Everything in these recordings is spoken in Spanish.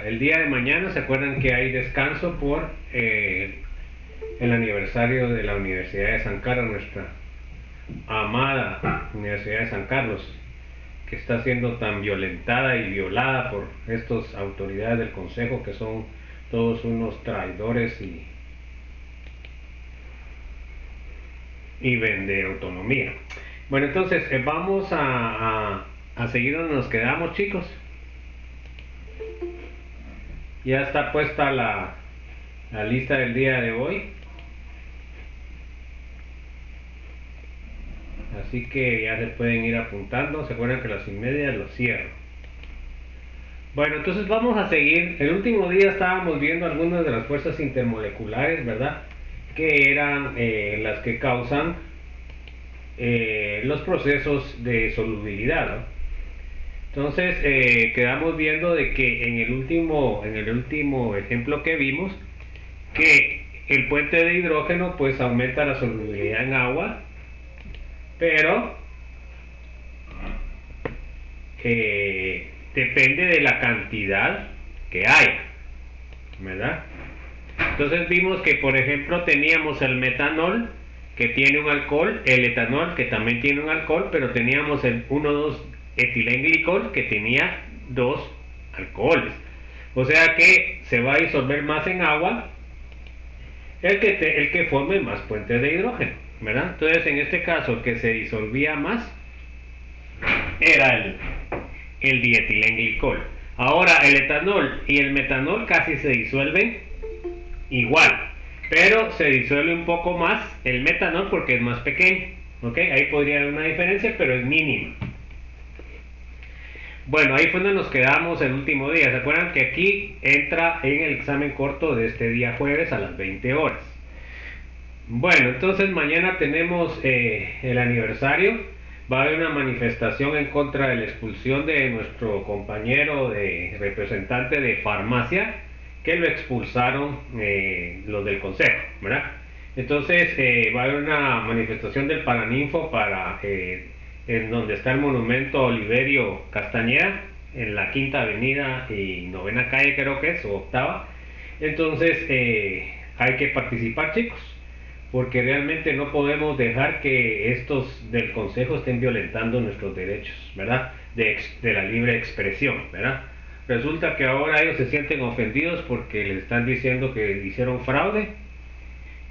el día de mañana, se acuerdan que hay descanso por el aniversario de la Universidad de San Carlos, nuestra amada Universidad de San Carlos, que está siendo tan violentada y violada por estas autoridades del Consejo, que son todos unos traidores y vende autonomía. Bueno, entonces vamos a seguir donde nos quedamos, chicos. Ya está puesta la lista del día de hoy. Así que ya se pueden ir apuntando. Se acuerdan que a las 1:30 lo cierro. Bueno, entonces vamos a seguir. El último día estábamos viendo algunas de las fuerzas intermoleculares, ¿verdad? Que eran las que causan los procesos de solubilidad, ¿no? Entonces quedamos viendo de que en el último ejemplo que vimos, que el puente de hidrógeno pues aumenta la solubilidad en agua, pero depende de la cantidad que haya, ¿verdad? Entonces vimos que, por ejemplo, teníamos el metanol, que tiene un alcohol, el etanol, que también tiene un alcohol, pero teníamos el 1,2-etilenglicol, que tenía 2 alcoholes. O sea que se va a disolver más en agua el que forme más puentes de hidrógeno, ¿verdad? Entonces, en este caso, el que se disolvía más era el dietilenglicol. Ahora, el etanol y el metanol casi se disuelven igual, pero se disuelve un poco más el metanol porque es más pequeño, ¿ok? Ahí podría haber una diferencia, pero es mínima. Bueno, ahí fue donde nos quedamos el último día. ¿Se acuerdan que aquí entra en el examen corto de este día jueves a las 20 horas? Bueno, entonces mañana tenemos el aniversario. Va a haber una manifestación en contra de la expulsión de nuestro compañero de representante de farmacia, que lo expulsaron los del consejo, ¿verdad? Entonces va a haber una manifestación del Paraninfo en donde está el monumento Oliverio Castañeda, en la Quinta Avenida y Novena Calle, creo que es, o Octava. Entonces hay que participar, chicos, porque realmente no podemos dejar que estos del consejo estén violentando nuestros derechos, ¿verdad? De la libre expresión, ¿verdad? Resulta que ahora ellos se sienten ofendidos porque les están diciendo que hicieron fraude,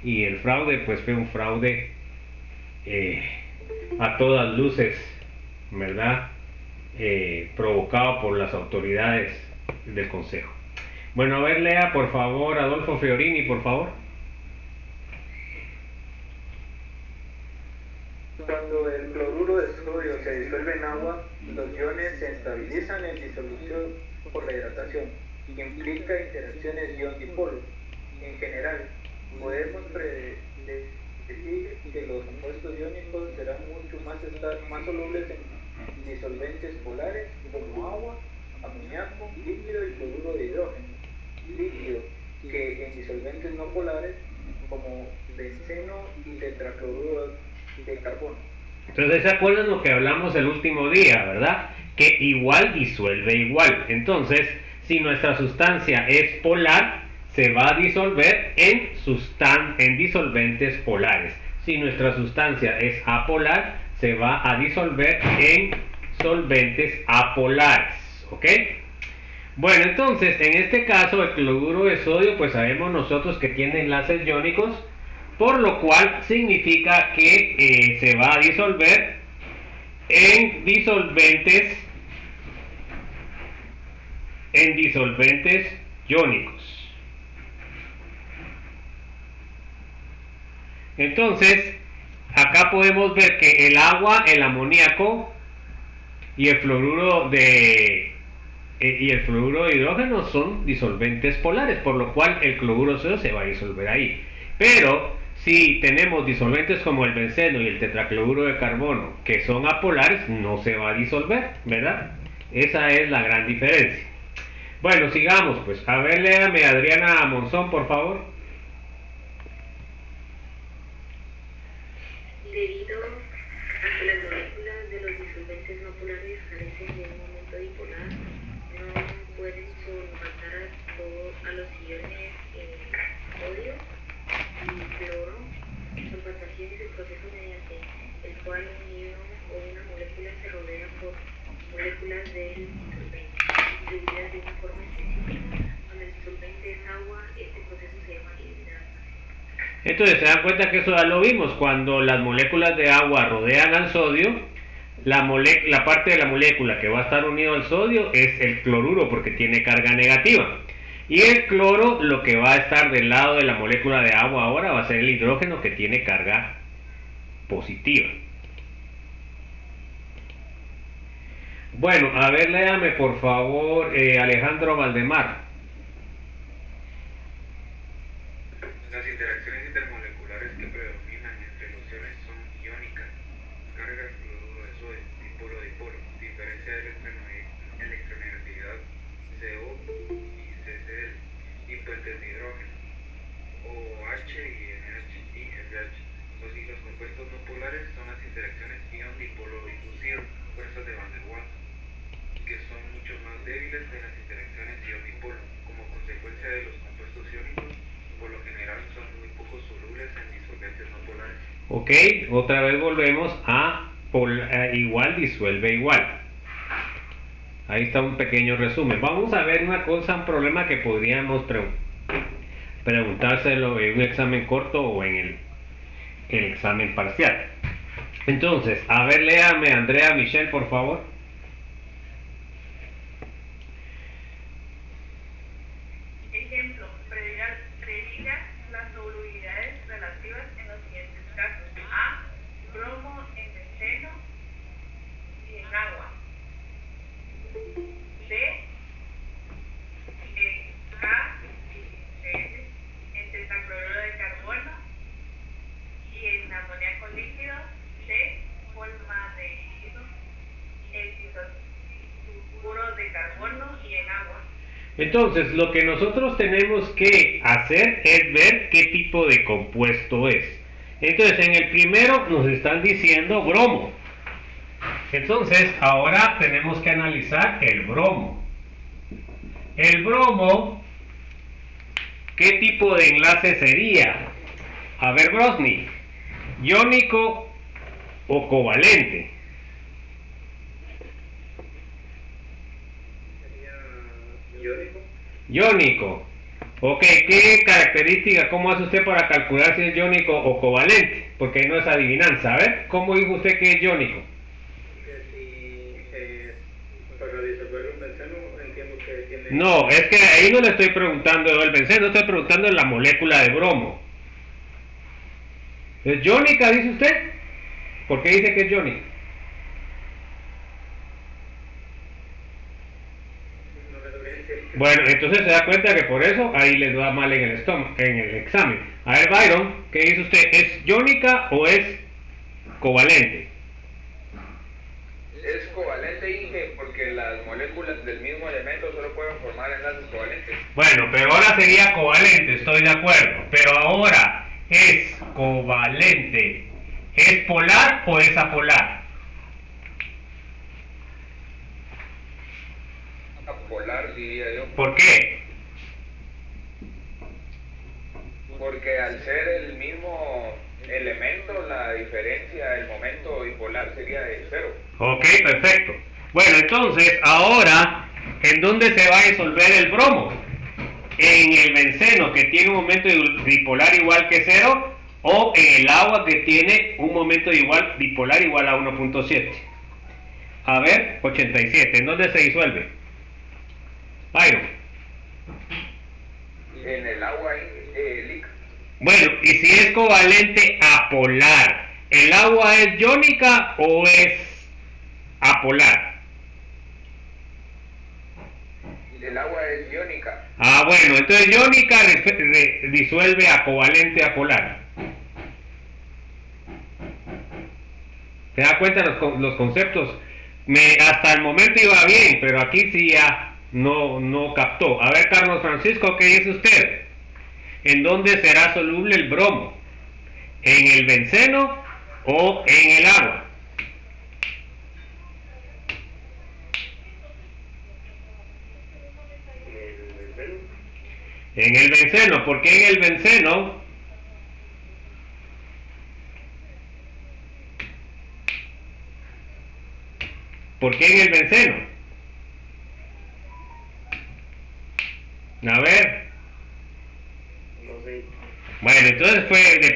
y el fraude pues fue un fraude a todas luces, ¿verdad? Provocado por las autoridades del consejo. Bueno, a ver, lea por favor Adolfo Fiorini, por favor. Cuando el cloruro de sodio se disuelve en agua, los iones se estabilizan en disolución por la hidratación, que implica interacciones ion-dipolo. En general, podemos predecir que los compuestos iónicos serán mucho más solubles en disolventes polares como agua, amoníaco, líquido y cloruro de hidrógeno, líquido que en disolventes no polares como benceno y tetracloruro de carbono. Entonces, ¿se acuerdan lo que hablamos el último día, verdad? Que igual disuelve igual. Entonces, si nuestra sustancia es polar, se va a disolver en disolventes polares. Si nuestra sustancia es apolar, se va a disolver en solventes apolares, ¿ok? Bueno, entonces, en este caso, el cloruro de sodio, pues sabemos nosotros que tiene enlaces iónicos, por lo cual significa que se va a disolver en disolventes iónicos. Entonces, acá podemos ver que el agua, el amoníaco y el fluoruro de hidrógeno son disolventes polares, por lo cual el cloruro de sodio se va a disolver ahí. Pero si tenemos disolventes como el benceno y el tetracloruro de carbono, que son apolares, no se va a disolver, ¿verdad? Esa es la gran diferencia. Bueno, sigamos pues. A ver, léame Adriana Monzón, por favor. Debido a que las moléculas de los disolventes no polares carecen de un momento dipolar, no pueden faltar a los iones sodio y cloro, solvatación es el proceso mediante el cual un ion o una molécula se rodea por moléculas del disolvente, distribuidas de una forma específica. Cuando el disolvente es agua, este proceso se llama eliminación. Entonces se dan cuenta que eso ya lo vimos, cuando las moléculas de agua rodean al sodio, la parte de la molécula que va a estar unido al sodio es el cloruro porque tiene carga negativa. Y el cloro, lo que va a estar del lado de la molécula de agua ahora va a ser el hidrógeno que tiene carga positiva. Bueno, a ver, léame por favor Alejandro Valdemar. Las interacciones intermoleculares que predominan entre los iones son iónicas, cargas cloruro de sodio, dipolo-dipolo, diferencia de electronegatividad CO y CCl, y puentes de hidrógeno, OH y NH. Los compuestos no polares son las interacciones ion-dipolo inducido, fuerzas de Van der Waals, que son mucho más débiles de las interacciones ion-dipolo. Como consecuencia de los compuestos iónicos, por lo general son muy poco solubles en disolventes no polares. Ok, otra vez volvemos a igual disuelve igual. Ahí está un pequeño resumen. Vamos a ver una cosa, un problema que podríamos preguntárselo en un examen corto o en el examen parcial. Entonces, a ver, léame Andrea Michel, por favor. Ejemplo, prediga las solubilidades relativas en los siguientes casos. A, bromo en benceno y en agua. B, en K en tetracloruro de carbono y en amoníaco líquido. C, formaldehído en disulfuro de carbono y en agua. Entonces, lo que nosotros tenemos que hacer es ver qué tipo de compuesto es. Entonces, en el primero nos están diciendo bromo. Entonces, ahora tenemos que analizar el bromo. El bromo, ¿qué tipo de enlace sería? A ver, Brosny, ¿iónico o covalente? Iónico. Ok, ¿qué característica, cómo hace usted para calcular si es iónico o covalente? Porque ahí no es adivinanza. A ver, ¿cómo dijo usted que es iónico? Para disolver un benceno entiendo que tiene... No, es que ahí no le estoy preguntando el benceno, estoy preguntando la molécula de bromo. ¿Es iónica, dice usted? ¿Por qué dice que es iónica? Bueno, entonces se da cuenta que por eso ahí les va mal en el examen. A ver, Byron, ¿qué dice usted? ¿Es iónica o es covalente? Es covalente, Inge, porque las moléculas del mismo elemento solo pueden formar enlaces covalentes. Bueno, pero ahora sería covalente, estoy de acuerdo. Pero ahora, ¿es covalente? ¿Es polar o es apolar? Apolar, diría yo. ¿Por qué? Porque al ser el mismo elemento, la diferencia, el momento bipolar sería de cero. Ok, perfecto. Bueno, entonces, ahora, ¿en dónde se va a disolver el bromo? ¿En el benceno, que tiene un momento bipolar igual que 0? ¿O en el agua, que tiene un momento bipolar igual a 1.7? A ver, 87. ¿En dónde se disuelve? Byron. En el agua líquida. Bueno, y si es covalente apolar, ¿el agua es iónica o es apolar? El agua es iónica. Ah, bueno, entonces iónica disuelve a covalente apolar. ¿Se da cuenta los conceptos? Hasta el momento iba bien, pero aquí sí ya no captó. A ver, Carlos Francisco, ¿qué dice usted? ¿En dónde será soluble el bromo? ¿En el benceno o en el agua? En el benceno, ¿por qué en el benceno? ¿Por qué en el benceno? A ver. No sé. Bueno, entonces fue de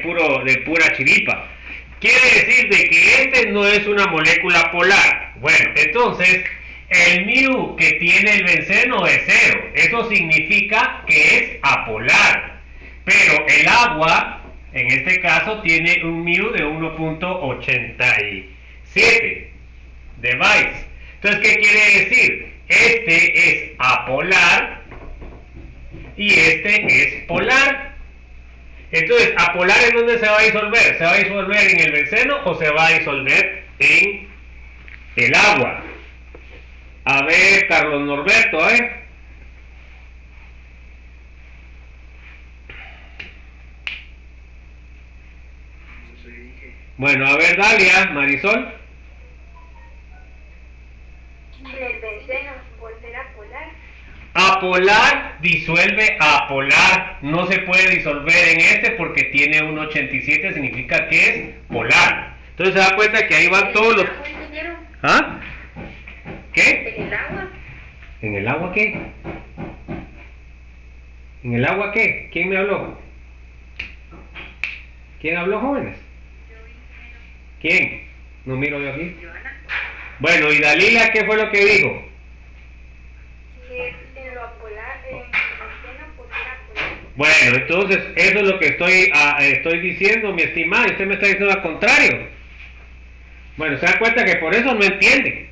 pura chiripa. Quiere decir de que este no es una molécula polar. Bueno, entonces el mu que tiene el benceno es 0. Eso significa que es apolar. Pero el agua, en este caso, tiene un mu de 1.87 de Weiss. Entonces, ¿qué quiere decir? Este es apolar y este es polar. Entonces, ¿apolar en dónde se va a disolver? ¿Se va a disolver en el benceno o se va a disolver en el agua? A ver, Carlos Norberto, a ver. Bueno, a ver, Dalia, Marisol. En el benceno, volver a polar. Apolar disuelve a apolar, no se puede disolver en este porque tiene un 87, significa que es polar. Entonces se da cuenta que ahí van todos los... ¿Ah? ¿Qué? ¿En el agua? ¿En el agua qué? ¿En el agua qué? ¿Quién me habló? ¿Quién habló, jóvenes? ¿Quién? No miro yo aquí. Bueno, ¿y Dalila qué fue lo que dijo? En lo apolar, en el benceno, volver a polar. Bueno, entonces eso es lo que estoy diciendo, mi estimada, y usted me está diciendo al contrario. Bueno, se da cuenta que por eso no entiende.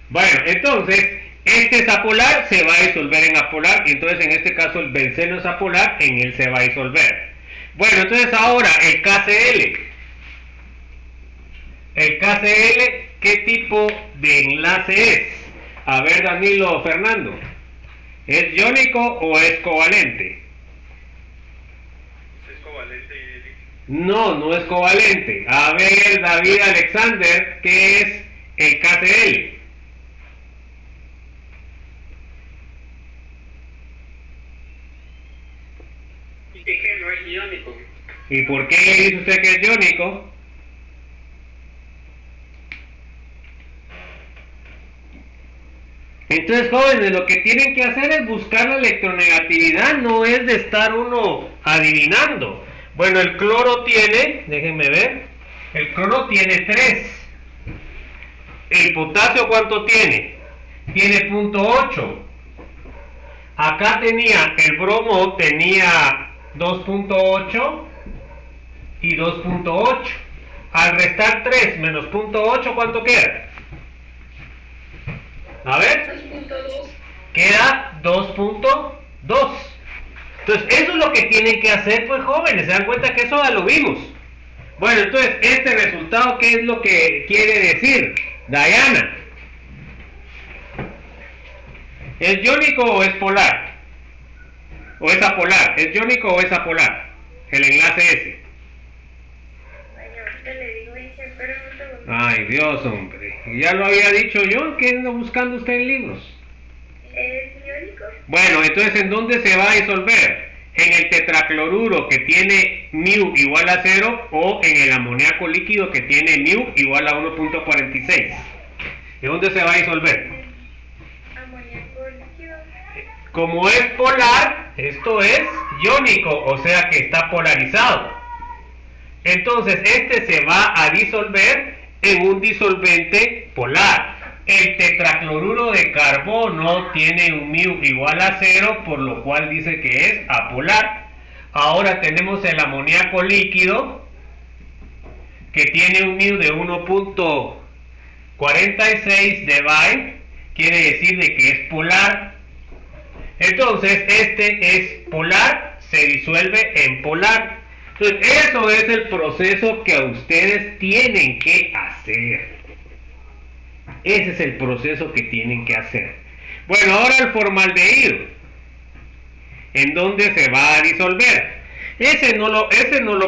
Bueno, entonces, este es apolar, se va a disolver en apolar, y entonces en este caso el benceno es apolar, en él se va a disolver. Bueno, entonces ahora el KCl. El KCl, ¿qué tipo de enlace es? A ver, Danilo Fernando, ¿es iónico o es covalente? Es covalente y elíptico. No, no es covalente. A ver, David Alexander, ¿qué es el KCl? Dije que no es iónico. ¿Y por qué dice usted que es iónico? Entonces, jóvenes, lo que tienen que hacer es buscar la electronegatividad, no es de estar uno adivinando. Bueno, el cloro tiene, déjenme ver, el cloro tiene 3. ¿El potasio cuánto tiene? Tiene 0.8. Acá tenía, el bromo tenía 2.8 y 2.8. Al restar 3 menos 0.8, ¿cuánto queda? A ver, 2.2. queda 2.2. Entonces, eso es lo que tienen que hacer, pues, jóvenes. Se dan cuenta que eso ya lo vimos. Bueno, entonces, este resultado, ¿qué es lo que quiere decir? Diana, ¿es iónico o es polar? ¿O es apolar? ¿Es iónico o es apolar? El enlace ese. Bueno, ahorita le digo, dije, pero no te voy. Ay, Dios, hombre. Ya lo había dicho yo, ¿qué anda buscando usted en libros? ¿Es iónico? Bueno, entonces, ¿en dónde se va a disolver? ¿En el tetracloruro que tiene mu igual a 0 o en el amoníaco líquido que tiene mu igual a 1.46? ¿En dónde se va a disolver? Amoníaco líquido. Como es polar, esto es iónico, o sea que está polarizado. Entonces, este se va a disolver en un disolvente polar. El tetracloruro de carbono tiene un mu igual a 0, por lo cual dice que es apolar. Ahora tenemos el amoníaco líquido, que tiene un mu de 1.46 de Weiss, quiere decir de que es polar. Entonces, este es polar, se disuelve en polar. Entonces, eso es el proceso que ustedes tienen que hacer. Ese es el proceso que tienen que hacer. Bueno, ahora el formaldehído. ¿En dónde se va a disolver? Ese no lo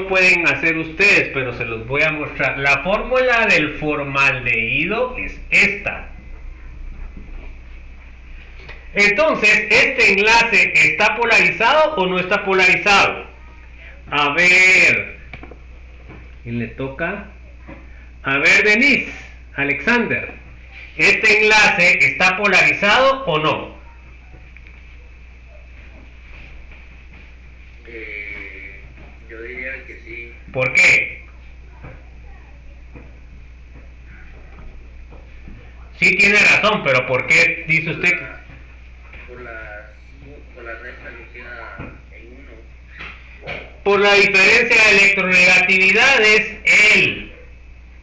pueden hacer ustedes, pero se los voy a mostrar. La fórmula del formaldehído es esta. Entonces, ¿este enlace está polarizado o no está polarizado? A ver, ¿quién le toca? A ver, Denise, Alexander, ¿este enlace está polarizado o no? Yo diría que sí. ¿Por qué? Sí tiene razón, pero ¿por qué dice usted? Por la red salida en 1. Por la diferencia de electronegatividades, el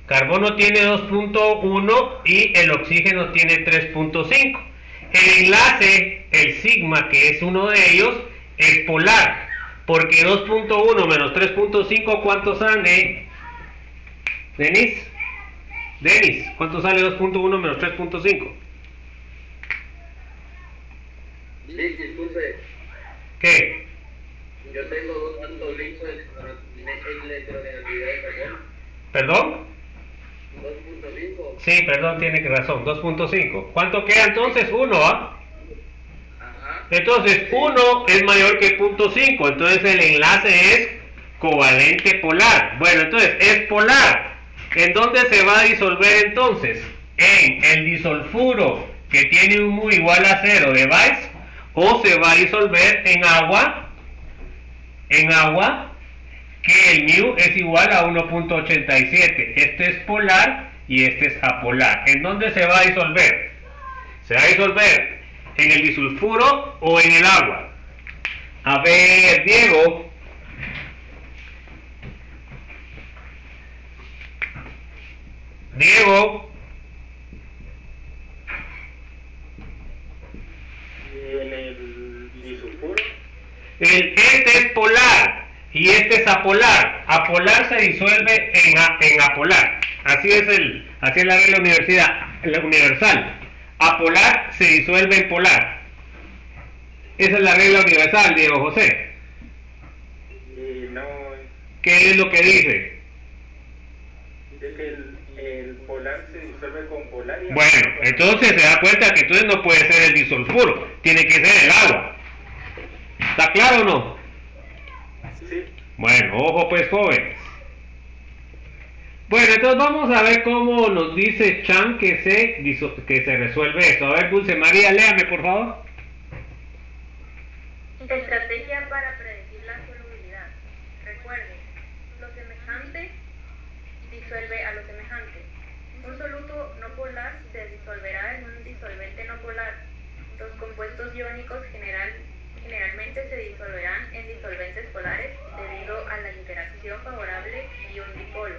carbono tiene 2.1 y el oxígeno tiene 3.5. El enlace, el sigma, que es uno de ellos, es polar, porque 2.1 menos 3.5, ¿cuánto sale? Denis, ¿cuánto sale 2.1 menos 3.5? Disculpe, ¿Qué? yo tengo 2.5 de electronegatividad de carbono. ¿Perdón? 2.5. Sí, perdón, tiene razón, 2.5. ¿Cuánto queda entonces? 1, ¿ah? Ajá. Entonces 1 es mayor que 0.5, entonces el enlace es covalente polar. Bueno, entonces es polar. ¿En dónde se va a disolver entonces? En el disulfuro, que tiene un mu igual a 0 de Weiss, o se va a disolver en agua, que el mu es igual a 1.87. Este es polar y este es apolar. ¿En dónde se va a disolver? Se va a disolver en el disulfuro o en el agua. A ver, Diego. En el disulfuro. Este es polar y este es apolar. Apolar se disuelve en apolar. Así es la regla universal. Apolar se disuelve en polar. Esa es la regla universal, Diego José. No, ¿Qué es lo que dice? es que el polar se disuelve con polar. Bueno, entonces se da cuenta que entonces no puede ser el disulfuro, tiene que ser el agua. ¿Está claro o no? Sí. Bueno, ojo pues, jóvenes. Bueno, entonces vamos a ver cómo nos dice Chan que se resuelve esto. A ver, Dulce María, léame por favor. Estrategia para predecir la solubilidad. Recuerden, lo semejante disuelve a lo semejante. Un soluto no polar se disolverá en un disolvente no polar. Los compuestos iónicos generalmente se disolverán en disolventes polares debido a la interacción favorable ion-dipolo.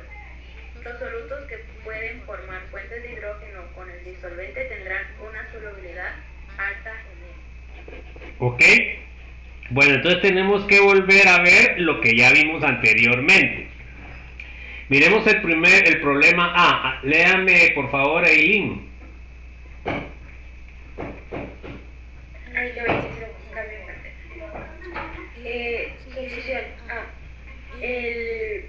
Los solutos que pueden formar fuentes de hidrógeno con el disolvente tendrán una solubilidad alta en él. ¿Ok? Bueno, entonces tenemos que volver a ver lo que ya vimos anteriormente. Miremos el problema A. Léame por favor, Eileen. Ahí le voy a hacer un cambio de solución A. El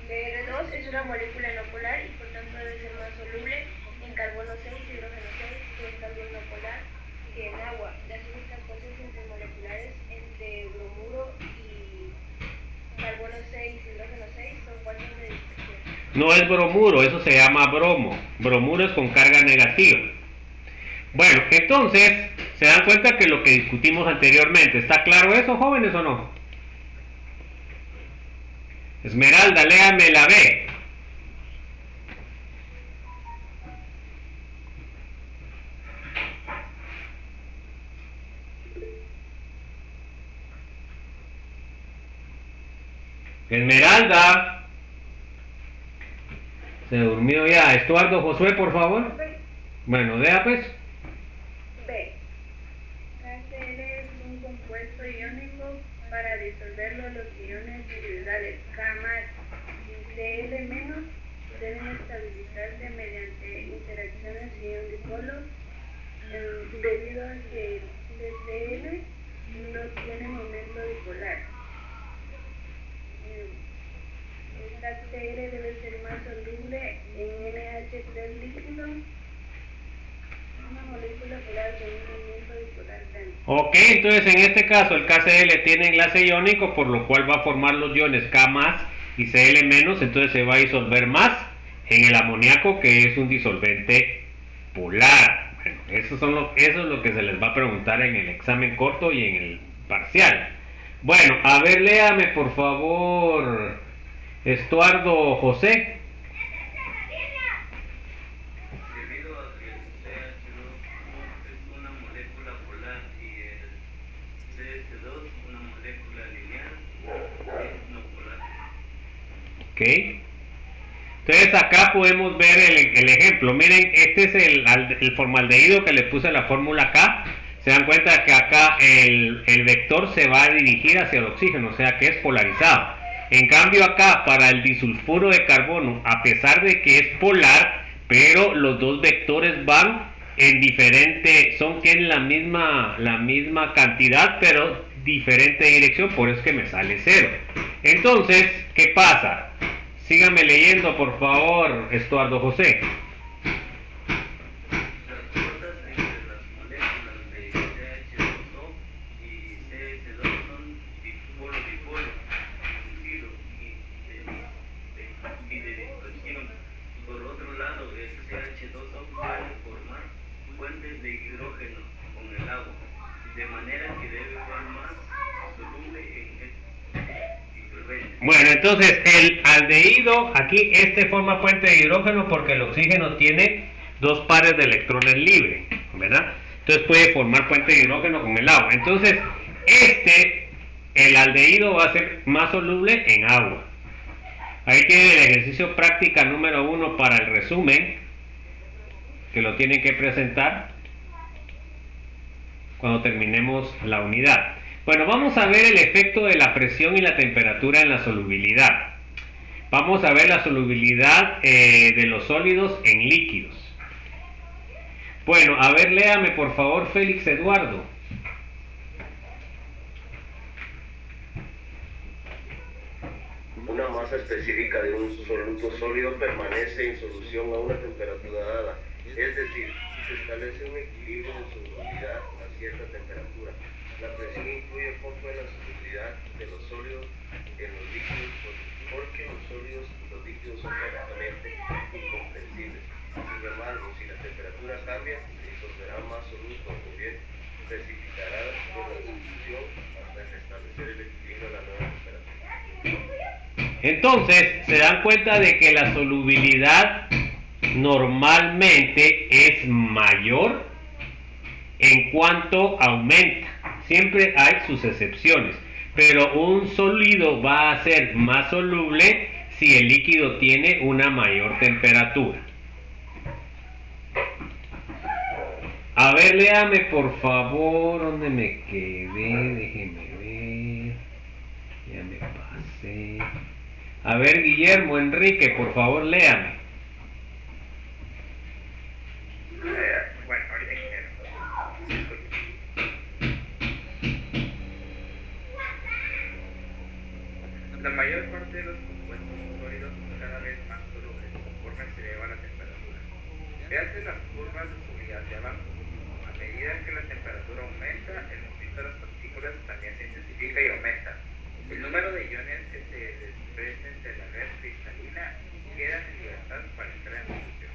BR2 es una molécula no polar y por tanto debe ser más soluble en carbono 6, hidrógeno 6, que es también no polar, que en agua. Las únicas fuerzas intermoleculares entre bromuro y carbono 6 y hidrógeno 6 son fuerzas de dispersión. No es bromuro, eso se llama bromo. Bromuro es con carga negativa. Bueno, entonces, ¿se dan cuenta que lo que discutimos anteriormente? ¿Está claro eso, jóvenes, o no? Esmeralda, léame la B. Esmeralda. Se durmió ya. Estuardo Josué, por favor. Bueno, vea pues. B. HCl es un compuesto iónico para disolverlo los iones individuales K+, y Cl- deben estabilizarse mediante interacciones ion-dipolo debido a que el Cl no tiene momento dipolar. Esta Cl debe ser más soluble en NH3 líquido, una molécula polar de un Ok, entonces en este caso el KCl tiene enlace iónico, por lo cual va a formar los iones K más y Cl menos, entonces se va a disolver más en el amoníaco, que es un disolvente polar. Bueno, eso es lo que se les va a preguntar en el examen corto y en el parcial. Bueno, a ver, léame por favor, Estuardo José. Debido a que el CH2 es una molécula polar y el CH2 una molécula lineal, es no polar. Ok. Entonces acá podemos ver el ejemplo. Miren, este es el formaldehído que le puse la fórmula K. Se dan cuenta que acá el vector se va a dirigir hacia el oxígeno, o sea que es polarizado. En cambio acá para el disulfuro de carbono, a pesar de que es polar, pero los dos vectores van en diferente, tienen la misma cantidad, pero diferente dirección, por eso es que me sale 0. Entonces, ¿qué pasa? Síganme leyendo, por favor, Estuardo José. Las cuotas entre las moléculas de CH2O y CH2 son dipolo-dipolo, inducido y de dispersión. Por otro lado, el CH2O puede formar fuentes de hidrógeno con el agua, de manera que debe ser más soluble en este disolvente. Bueno, entonces el aldehído, aquí forma fuente de hidrógeno porque el oxígeno tiene dos pares de electrones libres, ¿verdad? Entonces puede formar fuente de hidrógeno con el agua. Entonces, el aldehído va a ser más soluble en agua. Ahí tienen el ejercicio práctica número 1 para el resumen, que lo tienen que presentar cuando terminemos la unidad. Bueno, vamos a ver el efecto de la presión y la temperatura en la solubilidad. Vamos a ver la solubilidad de los sólidos en líquidos. Bueno, a ver, léame por favor, Félix Eduardo. Una masa específica de un soluto sólido permanece en solución a una temperatura dada, es decir, se establece un equilibrio de solubilidad a cierta temperatura. La presión influye poco en la solubilidad de los sólidos en los líquidos porque los líquidos son prácticamente incomprensibles. Sin embargo, si la temperatura cambia, se disolverá más soluto o bien precipitará de la solución hasta restablecer el equilibrio a la nueva temperatura. Entonces, se dan cuenta de que la solubilidad normalmente es mayor en cuanto aumenta. Siempre hay sus excepciones, pero un sólido va a ser más soluble si el líquido tiene una mayor temperatura. A ver, léame por favor, ¿dónde me quedé? Déjeme ver. Ya me pasé. A ver, Guillermo Enrique, por favor, léame. Bueno, ahorita Guillermo. La mayor parte de los compuestos sólidos son cada vez más solubles conforme se eleva la temperatura. Se hacen las curvas de subida hacia abajo. A medida que la temperatura aumenta, el movimiento de las partículas también se intensifica y aumenta. El número de iones que se desprenden de la red cristalina quedan en libertad para entrar en solución.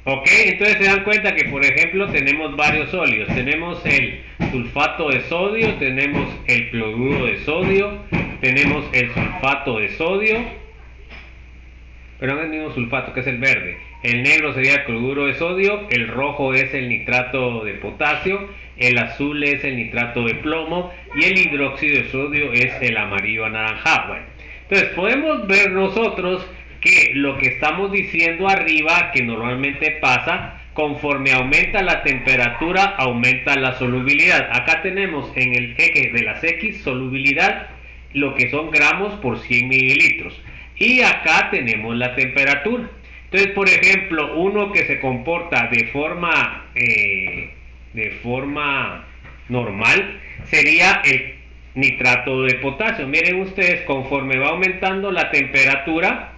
Ok, entonces se dan cuenta que, por ejemplo, tenemos varios sólidos. Tenemos el sulfato de sodio, tenemos el cloruro de sodio, tenemos el sulfato de sodio, pero no es el mismo sulfato, que es el verde. El negro sería el cloruro de sodio, el rojo es el nitrato de potasio, el azul es el nitrato de plomo y el hidróxido de sodio es el amarillo anaranjado. Bueno, entonces podemos ver nosotros que lo que estamos diciendo arriba, que normalmente pasa, conforme aumenta la temperatura, aumenta la solubilidad. Acá tenemos en el eje de las X solubilidad, lo que son gramos por 100 mililitros. Y acá tenemos la temperatura. Entonces, por ejemplo, uno que se comporta de forma normal sería el nitrato de potasio. Miren ustedes, conforme va aumentando la temperatura,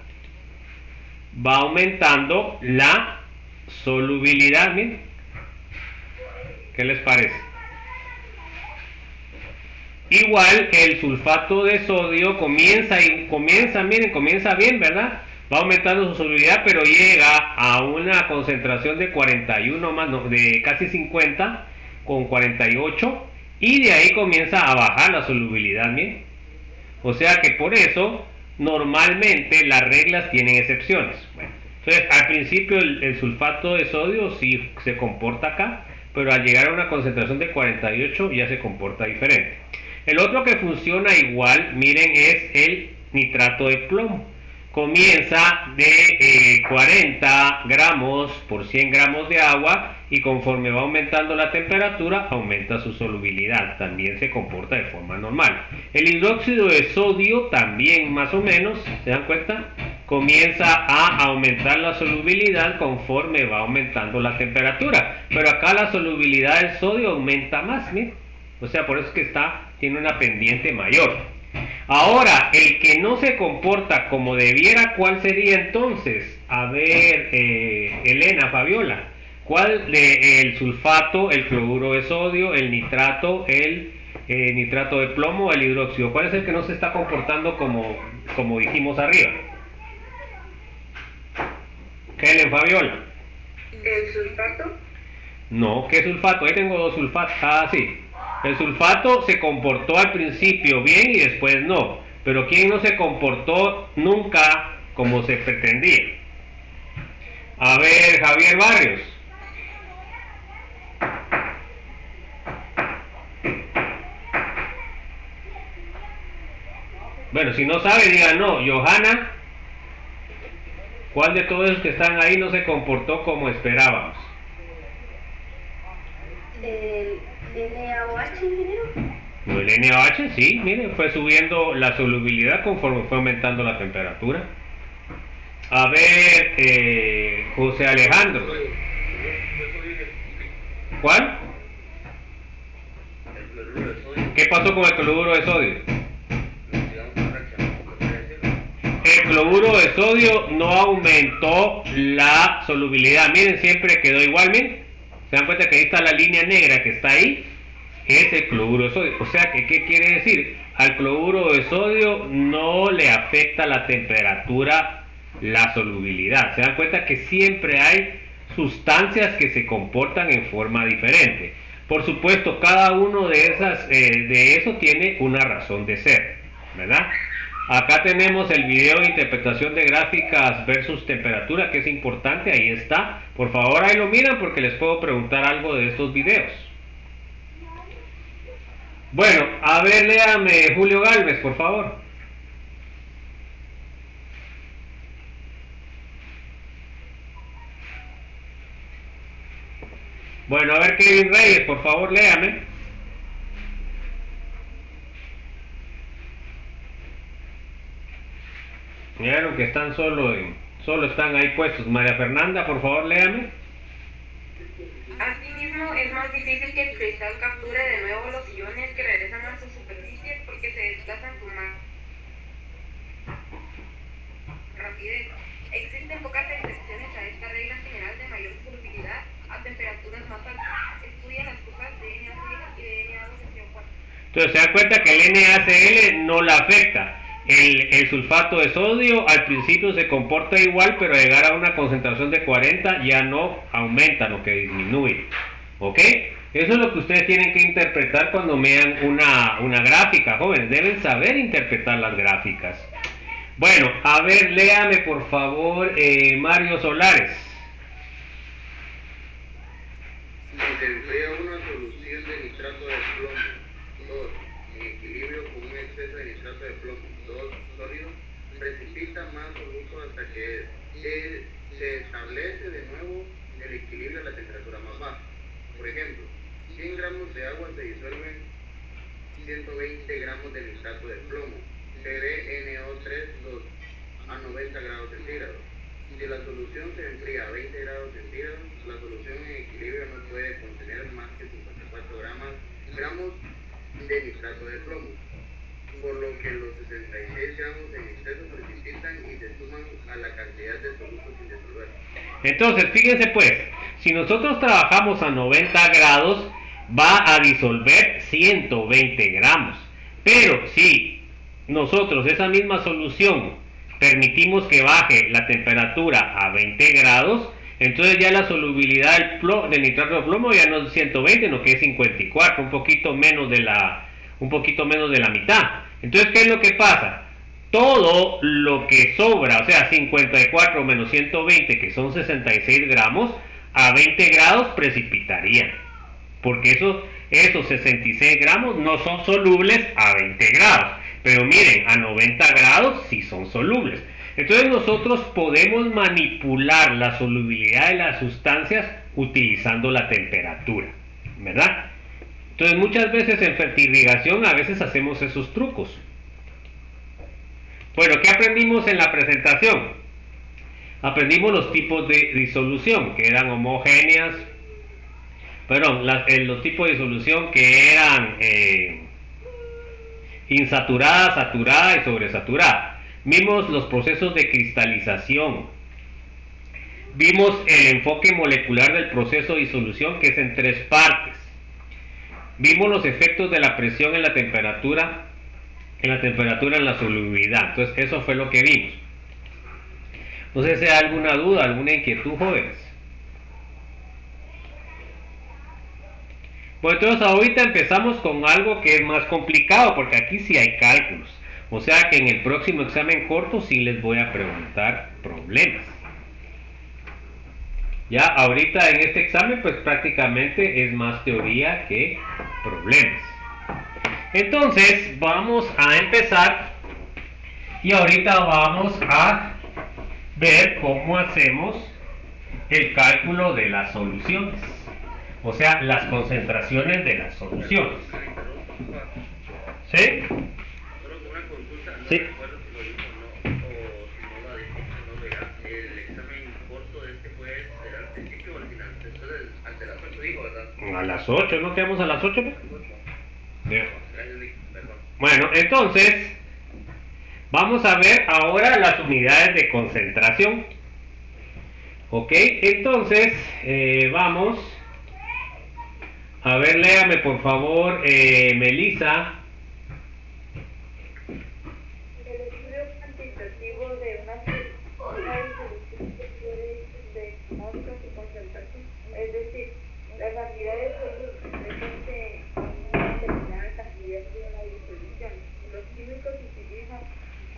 va aumentando la solubilidad. Miren, ¿qué les parece? Igual el sulfato de sodio comienza bien, ¿verdad? Va aumentando su solubilidad, pero llega a una concentración de 41 más, no, de casi 50 con 48, y de ahí comienza a bajar la solubilidad, ¿bien? O sea que por eso normalmente las reglas tienen excepciones. Bueno, entonces al principio el sulfato de sodio sí se comporta acá, pero al llegar a una concentración de 48 ya se comporta diferente. El otro que funciona igual, miren, es el nitrato de plomo. Comienza de 40 gramos por 100 gramos de agua, y conforme va aumentando la temperatura aumenta su solubilidad, también se comporta de forma normal. El hidróxido de sodio también más o menos, ¿se dan cuenta? Comienza a aumentar la solubilidad conforme va aumentando la temperatura, pero acá la solubilidad del sodio aumenta más, ¿bien? O sea, por eso es que tiene una pendiente mayor. Ahora, el que no se comporta como debiera, ¿cuál sería entonces? A ver, Elena, Fabiola, ¿cuál el sulfato, el cloruro de sodio, el nitrato, el nitrato de plomo, el hidróxido? ¿Cuál es el que no se está comportando como dijimos arriba? Helen, Fabiola. ¿El sulfato? No, ¿qué sulfato? Ahí tengo dos sulfatos. Ah, sí. El sulfato se comportó al principio bien y después no. Pero ¿quién no se comportó nunca como se pretendía? A ver, Javier Barrios. Bueno, si no sabe, diga no. Johanna, ¿cuál de todos los que están ahí no se comportó como esperábamos? El NaOH, ingeniero. No, el NaOH sí, miren, fue subiendo la solubilidad conforme fue aumentando la temperatura. A ver, José Alejandro. ¿Cuál? ¿Qué pasó con el cloruro de sodio? El cloruro de sodio no aumentó la solubilidad, miren, siempre quedó igualmente. ¿Se dan cuenta que ahí está la línea negra que está ahí? Es el cloruro de sodio. O sea que, ¿qué quiere decir? Al cloruro de sodio no le afecta la temperatura, la solubilidad. Se dan cuenta que siempre hay sustancias que se comportan en forma diferente. Por supuesto, cada uno de eso tiene una razón de ser, ¿verdad? Acá tenemos el video de interpretación de gráficas versus temperatura, que es importante, ahí está. Por favor, ahí lo miran porque les puedo preguntar algo de estos videos. Bueno, a ver, léame Julio Galvez, por favor. Bueno, a ver Kevin Reyes, por favor, léame. Vieron que están solo están ahí puestos. María Fernanda, por favor, léame. Asimismo, es más difícil que el cristal capture de nuevo los iones que regresan a su superficie porque se desplazan con más rapidez. Existen pocas excepciones a esta regla general de mayor solubilidad a temperaturas más altas. Estudia las curvas de NaCl y de Na2SO4. Entonces se dan cuenta que el NaCl no la afecta. El sulfato de sodio al principio se comporta igual, pero al llegar a una concentración de 40 ya no aumenta, lo que disminuye. ¿Ok? Eso es lo que ustedes tienen que interpretar cuando vean una gráfica, jóvenes. Deben saber interpretar las gráficas. Bueno, a ver, léame por favor Mario Solares. Si se emplea una solución de nitrato de plomo 2 en equilibrio con un exceso de nitrato de plomo 2 sólido, precipita más soluto hasta que se establece de nuevo el equilibrio a la temperatura más baja. Por ejemplo, 100 gramos de agua se disuelven 120 gramos de nitrato de plomo, CbNO3 a 90 grados centígrados. Si la solución se enfría a 20 grados centígrados, la solución en equilibrio no puede contener más que 54 gramos de nitrato de plomo, por lo que los 66 gramos en exceso precipitan y se suman a la cantidad de solutos sin disolver. Entonces, fíjense pues, si nosotros trabajamos a 90 grados, va a disolver 120 gramos. Pero si nosotros esa misma solución permitimos que baje la temperatura a 20 grados, entonces ya la solubilidad del nitrato de plomo ya no es 120, no que es 54, un poquito menos de la mitad. Entonces, ¿qué es lo que pasa? Todo lo que sobra, o sea, 54 menos 120, que son 66 gramos, a 20 grados precipitarían. Porque esos 66 gramos no son solubles a 20 grados. Pero miren, a 90 grados sí son solubles. Entonces nosotros podemos manipular la solubilidad de las sustancias utilizando la temperatura, ¿verdad? Entonces muchas veces en fertirrigación a veces hacemos esos trucos. Bueno, ¿qué aprendimos en la presentación? Aprendimos los tipos de disolución, que eran homogéneas, los tipos de disolución que eran insaturada, saturada y sobresaturada. Vimos los procesos de cristalización. Vimos el enfoque molecular del proceso de disolución, que es en 3 partes. Vimos los efectos de la presión en la temperatura en la solubilidad. Entonces eso fue lo que vimos. No sé si hay alguna duda, alguna inquietud, jóvenes. Pues entonces ahorita empezamos con algo que es más complicado, porque aquí sí hay cálculos. O sea que en el próximo examen corto sí les voy a preguntar problemas. Ya ahorita en este examen pues prácticamente es más teoría que problemas. Entonces vamos a empezar y ahorita vamos a ver cómo hacemos el cálculo de las soluciones. O sea, las concentraciones de las soluciones. ¿Sí? Solo una consulta, no Sí. recuerdo si lo dijo o no, o si no lo dijo, no verá. El examen corto de este será al principio o al final. Entonces, ante las 8 dijo, ¿verdad? A las 8, ¿no quedamos a las 8? Bien. Gracias, Nick, perdón. Bueno, entonces vamos a ver ahora las unidades de concentración. Ok, entonces vamos a ver, léame por favor, Melissa. El estudio cuantitativo de una disolución de mostras y concentración, es decir, la cantidad de solutos presente en una determinada cantidad de una disolución. Los químicos utilizan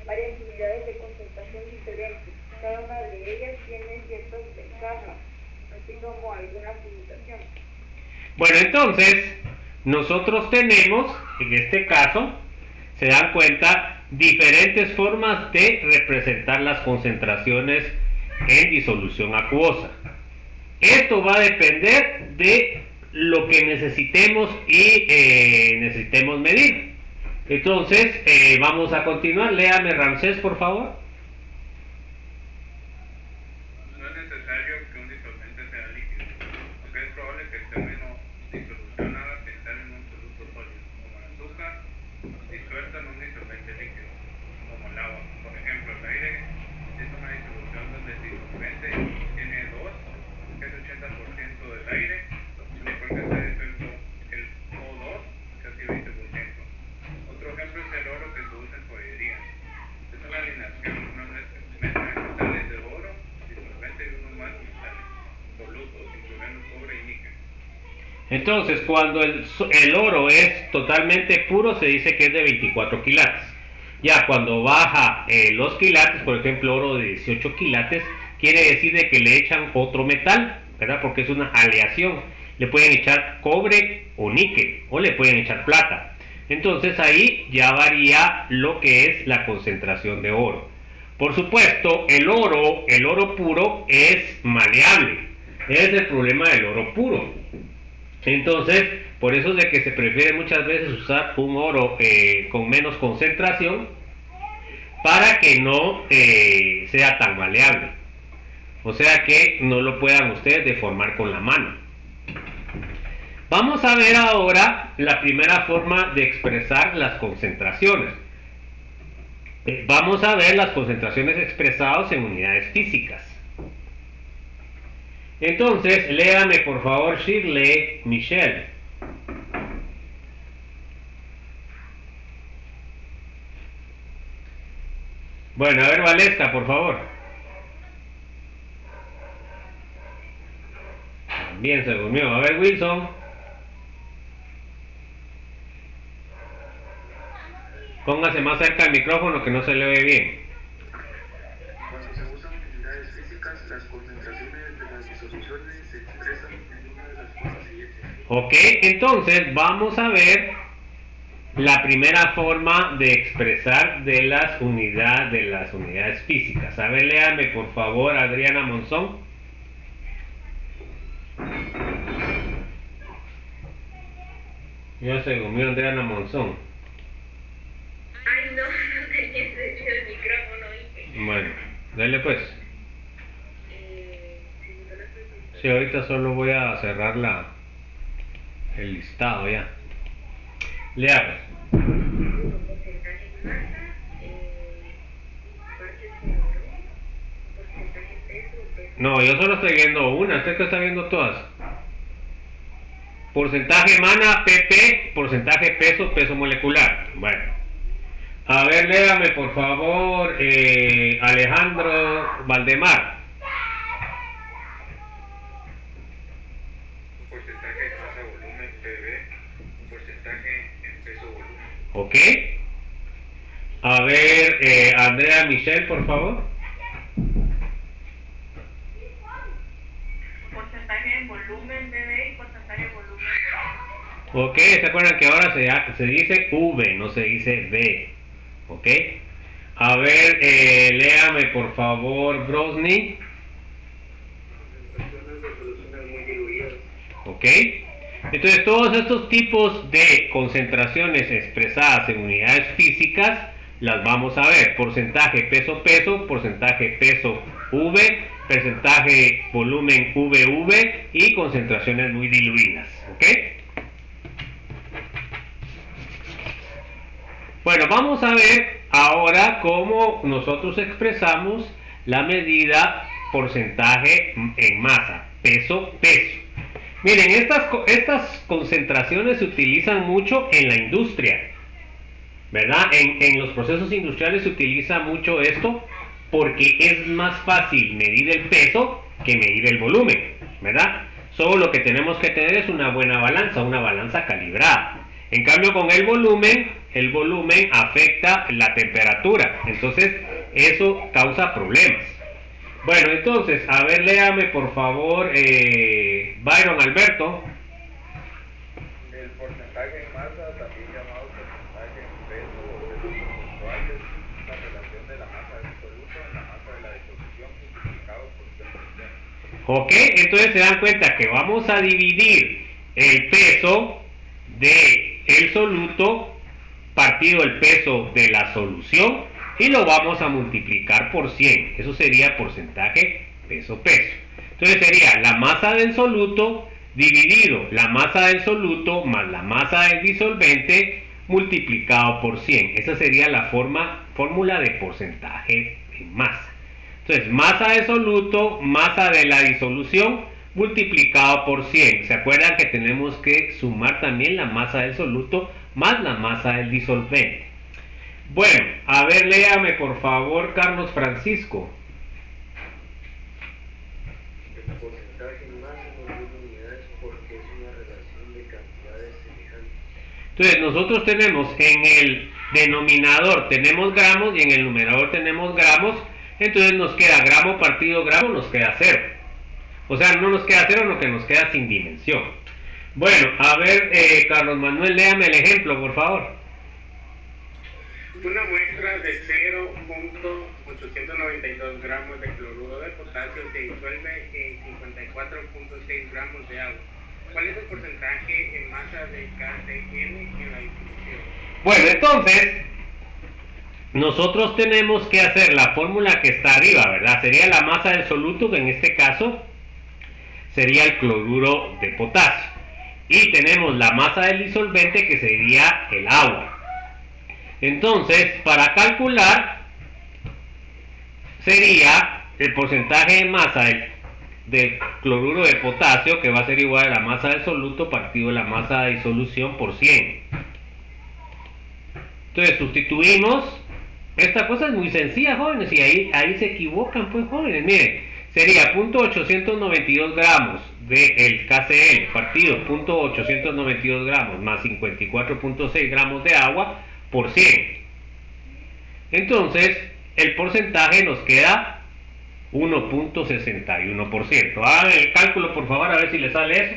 varias unidades de concentración diferentes. Cada una de ellas tiene ciertas ventajas, así como alguna limitación. Bueno, entonces nosotros tenemos, en este caso, se dan cuenta, diferentes formas de representar las concentraciones en disolución acuosa. Esto va a depender de lo que necesitemos y necesitemos medir. Entonces, vamos a continuar. Léame, Ramsés, por favor. No es necesario que un disolvente sea líquido, aunque es probable que el término disolución haga pensar en un soluto sólido, como el azúcar, disuelta en un disolvente líquido, como el agua. Por ejemplo, el aire es una disolución donde el disolvente tiene 2, que es 80% del aire, y después que está disuelto el O2, casi 20%. Otro ejemplo es el oro que se usa en joyería. Es una alineación, una mezcla de metales de oro, disolvente y unos más metales solutos, incluyendo cobre y níquel. Entonces, cuando el oro es totalmente puro, se dice que es de 24 quilates. Ya cuando baja los quilates, por ejemplo, oro de 18 quilates, quiere decir de que le echan otro metal, ¿verdad? Porque es una aleación. Le pueden echar cobre o níquel, o le pueden echar plata. Entonces ahí ya varía lo que es la concentración de oro. Por supuesto, el oro puro es maleable. Ese es el problema del oro puro. Entonces, por eso es de que se prefiere muchas veces usar un oro con menos concentración para que no sea tan maleable. O sea que no lo puedan ustedes deformar con la mano. Vamos a ver ahora la primera forma de expresar las concentraciones. Vamos a ver las concentraciones expresadas en unidades físicas. Entonces, léame por favor Shirley Michelle. Bueno, a ver, Valesca, por favor. Bien, se durmió. A ver, Wilson. Póngase más cerca del micrófono que no se le oye bien. Cuando se usan unidades físicas, las concentraciones de las disoluciones se expresan en una de las formas siguientes. Ok, entonces vamos a ver la primera forma de expresar de las unidades físicas. A ver, léame por favor, Adriana Monzón. Ya se comió Adriana Monzón. Ay, no, no tenía encendido el micrófono. Bueno, dale pues. Sí, no lo estoy. Sí, ahorita solo voy a cerrar el listado ya. Lea pues. Porcentaje masa, partes por volumen, porcentaje peso. No, yo solo estoy viendo una. ¿Usted qué está viendo todas? Porcentaje mana, PP, porcentaje peso, peso molecular. Bueno. A ver, léame por favor, Alejandro Valdemar. Porcentaje de masa volumen PV, porcentaje en peso volumen. Ok. A ver, Andrea Michelle, por favor. Porcentaje en volumen bebé y porcentaje en volumen bebé. Ok, ¿se acuerdan que ahora se dice V, no se dice V? Ok. A ver, léame por favor, Brosny. Concentraciones de soluciones muy diluidas. Ok. Entonces todos estos tipos de concentraciones expresadas en unidades físicas las vamos a ver. Porcentaje peso-peso, porcentaje peso-V, porcentaje volumen VV y concentraciones muy diluidas. ¿Ok? Bueno, vamos a ver ahora cómo nosotros expresamos la medida porcentaje en masa, peso-peso. Miren, estas concentraciones se utilizan mucho en la industria, ¿verdad? En los procesos industriales se utiliza mucho esto porque es más fácil medir el peso que medir el volumen, ¿verdad? Solo lo que tenemos que tener es una buena balanza, una balanza calibrada. En cambio, con el volumen afecta la temperatura, entonces eso causa problemas. Bueno, entonces, a ver, léame por favor, Byron Alberto. El porcentaje en masa, también llamado porcentaje en peso o peso porcentual, es la relación de la masa absoluta en la masa de la disolución multiplicado por 100%. Ok, entonces se dan cuenta que vamos a dividir el peso del soluto partido el peso de la solución y lo vamos a multiplicar por 100. Eso sería porcentaje peso-peso. Entonces sería la masa del soluto dividido la masa del soluto más la masa del disolvente multiplicado por 100. Esa sería la fórmula de porcentaje en masa. Entonces, masa de soluto, masa de la disolución multiplicado por 100. ¿Se acuerdan que tenemos que sumar también la masa del soluto más la masa del disolvente? Bueno, a ver, léame por favor, Carlos Francisco. El porcentaje en masa no tiene unidades porque es una relación de cantidades semejantes. Entonces, nosotros tenemos en el denominador tenemos gramos y en el numerador tenemos gramos. Entonces nos queda gramo partido gramo, nos queda 0. O sea, no nos queda 0, sino que nos queda sin dimensión. Bueno, a ver, Carlos Manuel, léame el ejemplo, por favor. Una muestra de 0.892 gramos de cloruro de potasio se disuelve en 54.6 gramos de agua. ¿Cuál es el porcentaje en masa de KCN en la disolución? Bueno, entonces nosotros tenemos que hacer la fórmula que está arriba, ¿verdad? Sería la masa del soluto, que en este caso sería el cloruro de potasio. Y tenemos la masa del disolvente, que sería el agua. Entonces, para calcular, sería el porcentaje de masa del cloruro de potasio, que va a ser igual a la masa del soluto partido la masa de disolución por 100. Entonces, sustituimos Esta cosa es muy sencilla, jóvenes, y ahí se equivocan, pues, jóvenes. Miren, sería 0.892 gramos del KCl partido 0.892 gramos más 54.6 gramos de agua por 100. Entonces, el porcentaje nos queda 1.61%. Hagan el cálculo, por favor, a ver si les sale eso.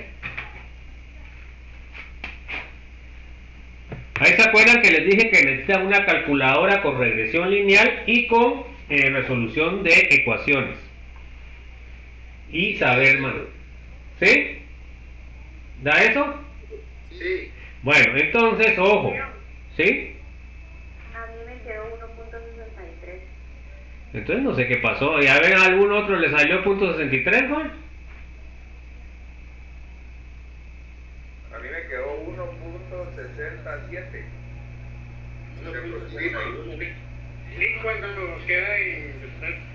Ahí se acuerdan que les dije que necesitan una calculadora con regresión lineal y con resolución de ecuaciones. Y saber, mano. ¿Sí? ¿Da eso? Sí. Bueno, entonces, ojo. ¿Sí? A mí me quedó 1.63. Entonces no sé qué pasó. ¿Ya ven a algún otro le salió .63, Juan? A mí me quedó 1.67. Sí, cuando nos queda en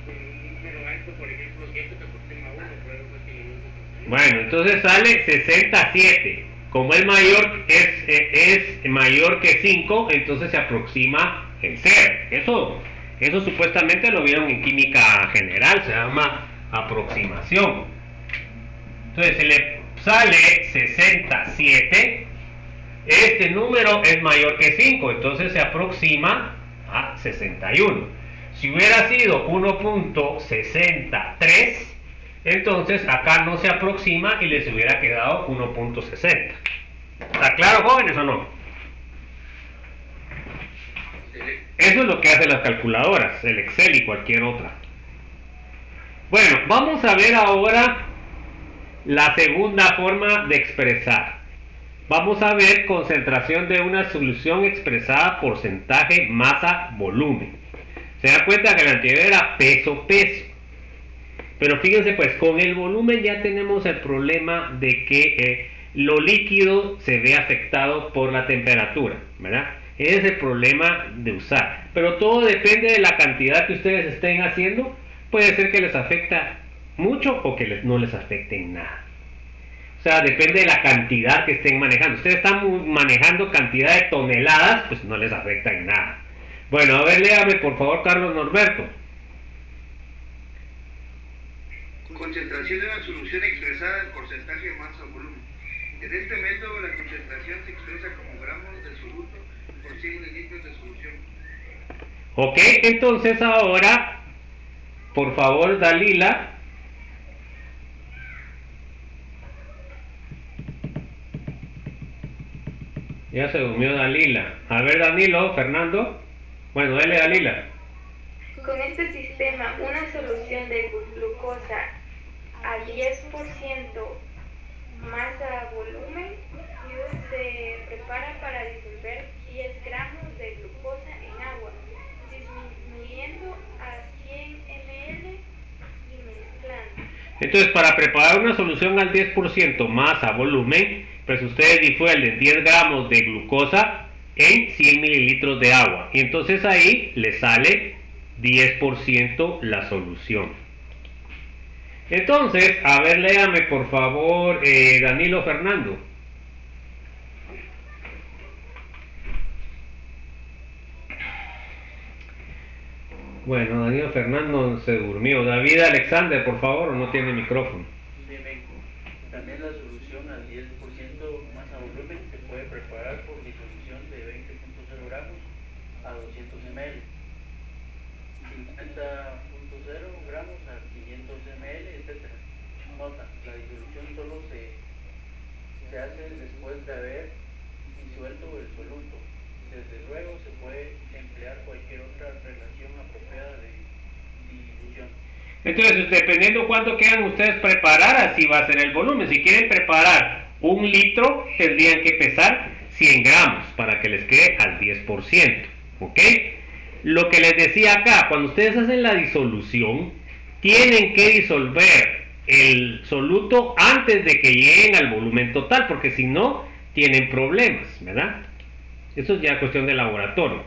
un número alto, por ejemplo, 7 se aproxima a 1, pero algo así. Bueno, entonces sale 67. Como es mayor que 5, entonces se aproxima el 0. Eso supuestamente lo vieron en química general, se llama aproximación. Entonces se le sale 67. Este número es mayor que 5, entonces se aproxima a 61. Si hubiera sido 1.63, entonces acá no se aproxima y les hubiera quedado 1.60. ¿Está claro, jóvenes, o no? Eso es lo que hacen las calculadoras, el Excel y cualquier otra. Bueno, vamos a ver ahora la segunda forma de expresar. Vamos a ver concentración de una solución expresada porcentaje, masa, volumen. Se da cuenta que la anterior era peso. Pero fíjense pues, con el volumen ya tenemos el problema de que lo líquido se ve afectado por la temperatura, ¿verdad? Ese es el problema de usar. Pero todo depende de la cantidad que ustedes estén haciendo. Puede ser que les afecta mucho o que no les afecte en nada. O sea, depende de la cantidad que estén manejando. Ustedes están manejando cantidad de toneladas, pues no les afecta en nada. Bueno, a ver, léame por favor, Carlos Norberto. Concentración de una solución expresada en porcentaje de masa o volumen. En este método la concentración se expresa como gramos de soluto por 100 mililitros de solución. Ok, entonces ahora, por favor, Dalila. Ya se durmió Dalila. A ver, Danilo, Fernando. Bueno, dale, Dalila. Con este sistema, una solución de glucosa a 10% masa volumen se prepara para disolver 10 gramos de glucosa en agua, disminuyendo a 100 ml y mezclando. Entonces, para preparar una solución al 10% masa volumen, pues ustedes disuelven 10 gramos de glucosa en 100 mililitros de agua. Y entonces ahí les sale 10% la solución. Entonces, a ver, léame por favor, Danilo Fernando. Bueno, Danilo Fernando se durmió. David Alexander, por favor, no tiene micrófono. También la solución al 10% masa volumen se puede preparar por disolución de 20.0 gramos a 200 ml, 50.0 gramos a 500 ml, etc. Nota, la disolución solo se hace después de haber disuelto el soluto. Desde luego se puede emplear cualquier otra relación apropiada de dilución. Entonces, dependiendo cuánto quieran ustedes preparar, así va a ser el volumen. Si quieren preparar 1 litro, tendrían que pesar 100 gramos para que les quede al 10%. ¿Ok? Lo que les decía acá, cuando ustedes hacen la disolución, tienen que disolver el soluto antes de que lleguen al volumen total, porque si no, tienen problemas, ¿verdad? Eso es ya cuestión de laboratorio.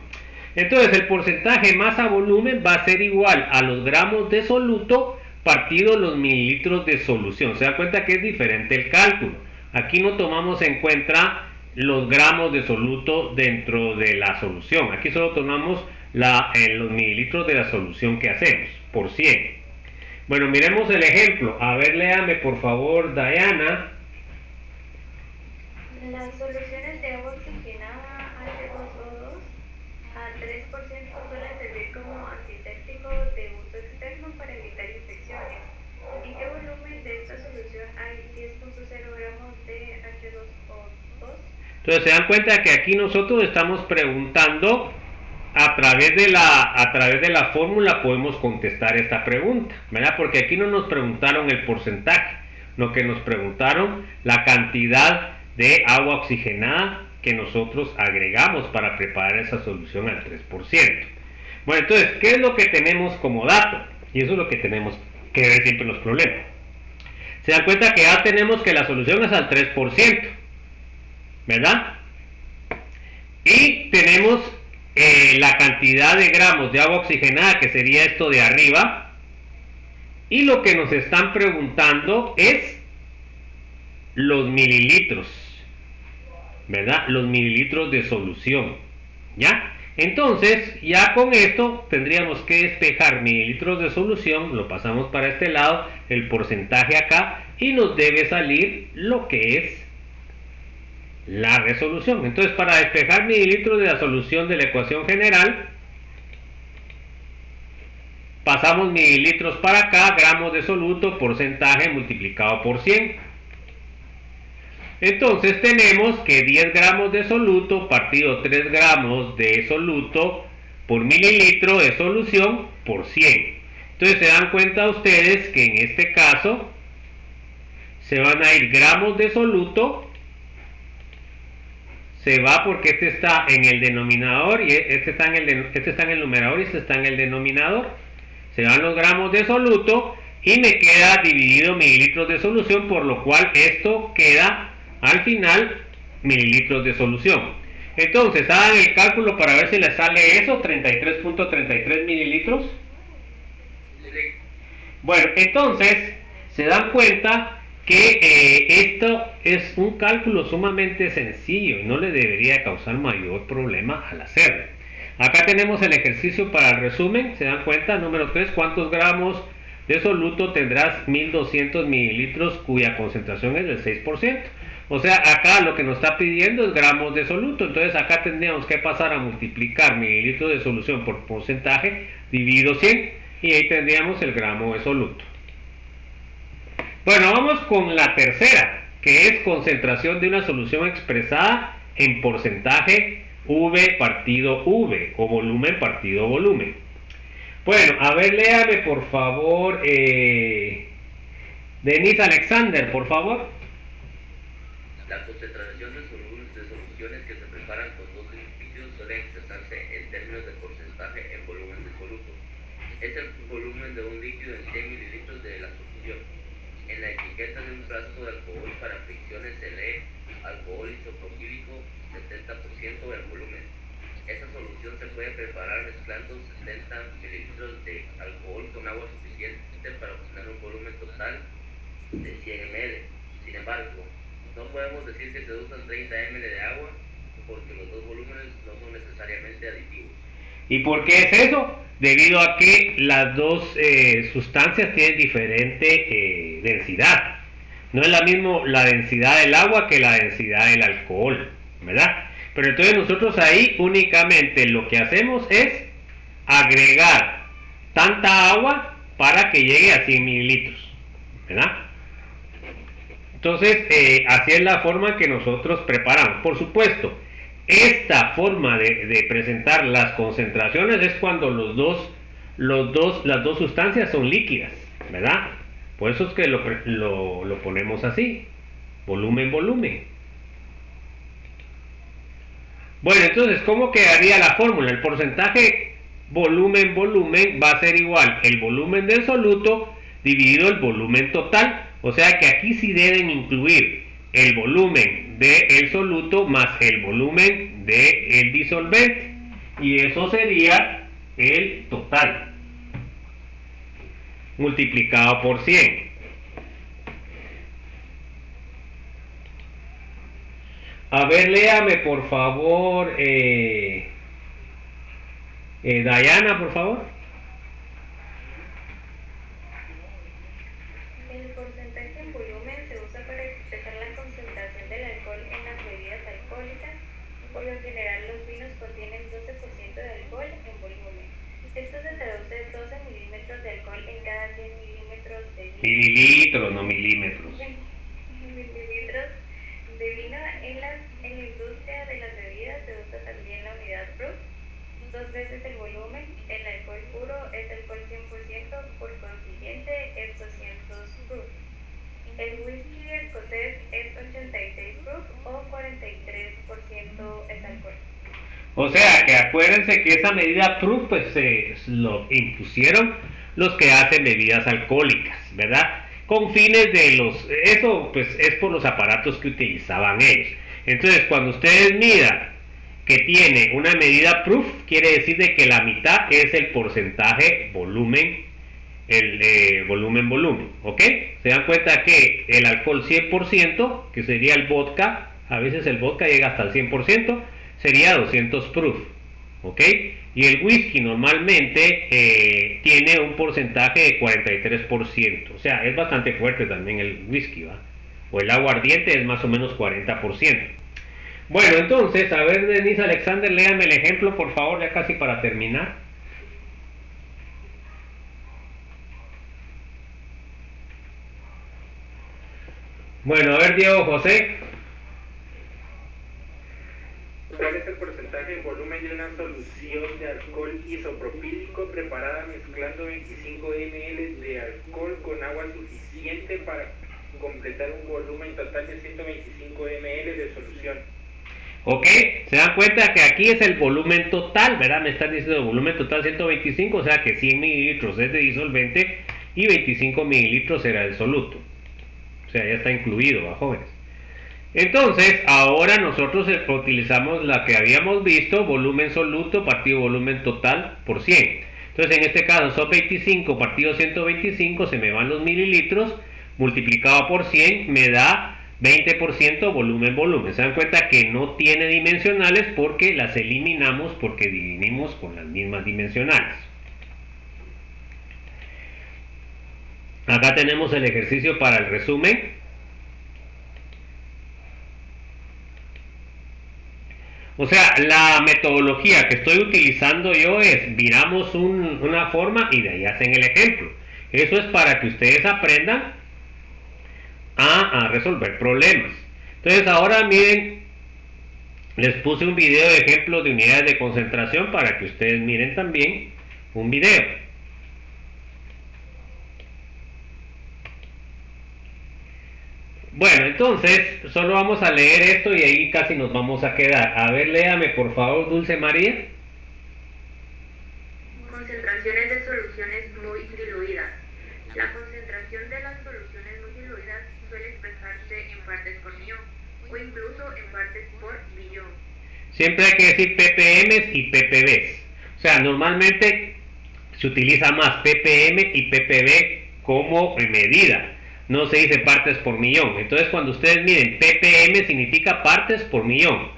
Entonces el porcentaje masa-volumen va a ser igual a los gramos de soluto partido los mililitros de solución. Se da cuenta que es diferente el cálculo. Aquí no tomamos en cuenta los gramos de soluto dentro de la solución. Aquí solo tomamos los mililitros de la solución que hacemos por 100. Bueno, miremos el ejemplo. A ver, léame por favor, Diana. Las soluciones de agua oxigenada H2O2 a 3% suelen servir como antiséptico de uso externo para evitar infecciones. ¿En qué volumen de esta solución hay 10.0 gramos de H2O2? Entonces se dan cuenta que aquí nosotros estamos preguntando, a través de la fórmula podemos contestar esta pregunta, ¿verdad? Porque aquí no nos preguntaron el porcentaje, no, que nos preguntaron la cantidad de agua oxigenada que nosotros agregamos para preparar esa solución al 3%. Bueno, entonces, ¿qué es lo que tenemos como dato? Y eso es lo que tenemos que ver siempre en los problemas. Se dan cuenta que ya tenemos que la solución es al 3%, ¿verdad? Y tenemos la cantidad de gramos de agua oxigenada, que sería esto de arriba, y lo que nos están preguntando es los mililitros, ¿verdad? Los mililitros de solución, ¿ya? Entonces, ya con esto tendríamos que despejar mililitros de solución, lo pasamos para este lado, el porcentaje acá, y nos debe salir lo que es la resolución. Entonces, para despejar mililitros de la solución de la ecuación general, pasamos mililitros para acá, gramos de soluto, porcentaje multiplicado por 100. Entonces tenemos que 10 gramos de soluto partido 3 gramos de soluto por mililitro de solución por 100. Entonces se dan cuenta ustedes que en este caso se van a ir gramos de soluto, se va porque este está en el denominador y este está en el numerador y este está en el denominador. Se van los gramos de soluto y me queda dividido mililitros de solución, por lo cual esto queda al final mililitros de solución. Entonces hagan el cálculo para ver si les sale eso, 33.33 mililitros. Bueno, entonces se dan cuenta que esto es un cálculo sumamente sencillo y no le debería causar mayor problema al hacerlo. Acá tenemos el ejercicio para el resumen. Se dan cuenta, número 3, ¿cuántos gramos de soluto tendrás 1200 mililitros cuya concentración es del 6%? O sea, acá lo que nos está pidiendo es gramos de soluto. Entonces acá tendríamos que pasar a multiplicar mililitros de solución por porcentaje dividido 100 y ahí tendríamos el gramo de soluto. Bueno, vamos con la tercera, que es concentración de una solución expresada en porcentaje V partido V o volumen partido volumen. Bueno, a ver, léame por favor, Denise Alexander, por favor. La concentración de soluciones que se preparan con dos líquidos suele expresarse en términos de porcentaje en volumen de soluto. Es el volumen de un líquido en 100 mililitros de la solución. En la etiqueta de un frasco de alcohol para fricciones se lee alcohol isopropílico 70% del volumen. Esta solución se puede preparar mezclando 70 mililitros de alcohol con agua suficiente para obtener un volumen total de 100 ml. Sin embargo, no podemos decir que se usan 30 ml de agua porque los dos volúmenes no son necesariamente aditivos. ¿Y por qué es eso? Debido a que las dos sustancias tienen diferente densidad. No es la misma la densidad del agua que la densidad del alcohol, ¿verdad? Pero entonces nosotros ahí únicamente lo que hacemos es agregar tanta agua para que llegue a 100 mililitros, ¿verdad? Entonces, así es la forma que nosotros preparamos. Por supuesto, esta forma de presentar las concentraciones es cuando las dos sustancias son líquidas, ¿verdad? Por eso es que lo ponemos así, volumen, volumen. Bueno, entonces, ¿cómo quedaría la fórmula? El porcentaje volumen, volumen va a ser igual el volumen del soluto dividido el volumen total. O sea que aquí sí deben incluir el volumen del soluto más el volumen del disolvente. Y eso sería el total multiplicado por 100. A ver, léame por favor, Dayana, por favor. El porcentaje en volumen se usa para expresar la concentración del alcohol en las bebidas alcohólicas. Por lo general, los vinos contienen 12% de alcohol en volumen. Esto se traduce en 12 milímetros de alcohol en cada 100 milímetros de vino. Mililitros, no milímetros. Mililitros de vino. En la industria de las bebidas se usa también la unidad proof, 2 veces el volumen. El alcohol puro es alcohol 100%, por consiguiente es 200 proof. El whisky escocés es 86 proof o 43% es alcohol. O sea que acuérdense que esa medida proof pues lo impusieron los que hacen bebidas alcohólicas, ¿verdad? Con fines de eso pues es por los aparatos que utilizaban ellos. Entonces cuando ustedes midan que tiene una medida proof, quiere decir de que la mitad es el porcentaje volumen, volumen, ¿ok? Se dan cuenta que el alcohol 100%, que sería el vodka, a veces el vodka llega hasta el 100%, sería 200 proof, ¿ok? Y el whisky normalmente tiene un porcentaje de 43%, o sea, es bastante fuerte también el whisky, ¿va? O el aguardiente es más o menos 40%. Bueno, entonces, a ver, Denise Alexander, léame el ejemplo, por favor, ya casi para terminar. Bueno, a ver, Diego José. ¿Cuál es el porcentaje en volumen de una solución de alcohol isopropílico preparada mezclando 25 ml de alcohol con agua suficiente para completar un volumen total de 125 ml de solución? Ok, se dan cuenta que aquí es el volumen total, ¿verdad? Me están diciendo el volumen total 125, o sea que 100 mililitros es de disolvente y 25 mililitros será el soluto. O sea, ya está incluido, ¿va, jóvenes? Entonces, ahora nosotros utilizamos la que habíamos visto, volumen soluto partido volumen total por 100. Entonces, en este caso son 25 partido 125, se me van los mililitros, multiplicado por 100 me da 20% volumen. Se dan cuenta que no tiene dimensionales porque las eliminamos porque dividimos con las mismas dimensionales. Acá tenemos el ejercicio para el resumen. O sea, la metodología que estoy utilizando yo es, miramos una forma y de ahí hacen el ejemplo. Eso es para que ustedes aprendan a resolver problemas. Entonces ahora miren, les puse un video de ejemplos de unidades de concentración para que ustedes miren también un video. Bueno, entonces solo vamos a leer esto y ahí casi nos vamos a quedar. A ver, léame por favor, Dulce María. Concentraciones de soluciones muy diluidas. La concentración de las soluciones muy diluidas suele expresarse en partes por millón o incluso en partes por billón. Siempre hay que decir ppm y ppb. O sea, normalmente se utiliza más ppm y ppb como medida. No se dice partes por millón. Entonces cuando ustedes miren ppm significa partes por millón.